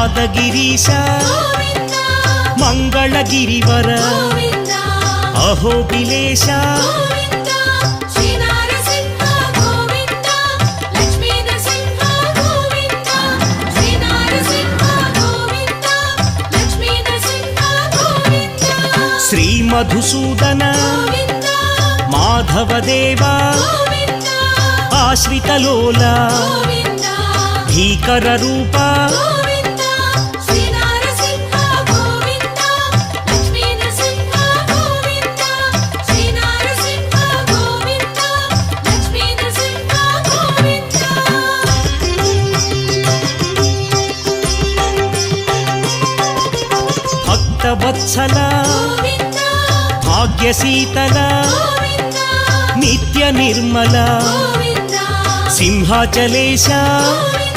यादगिरीश गोविन्द मंगलगिरिवर गोविन्द अहोबिलेश गोविन्द श्री नारसिंह गोविन्द लक्ष्मी नरसिंह गोविन्द श्री नारसिंह गोविन्द लक्ष्मी नरसिंह गोविन्द श्री मधुसूदन गोविन्द माधवदेव गोविन्द आश्रितलोला गोविन्द भीकर रूप गोविन्द श्री नारसिंह गोविन्द लक्ष्मी नरसिंह गोविन्द श्री नारसिंह गोविन्द लक्ष्मी नरसिंह गोविन्द भक्तवत्सल गोविन्द भाग्यशीतल गोविन्द नित्य निर्मल गोविन्द सिंहाचलेश गोविन्द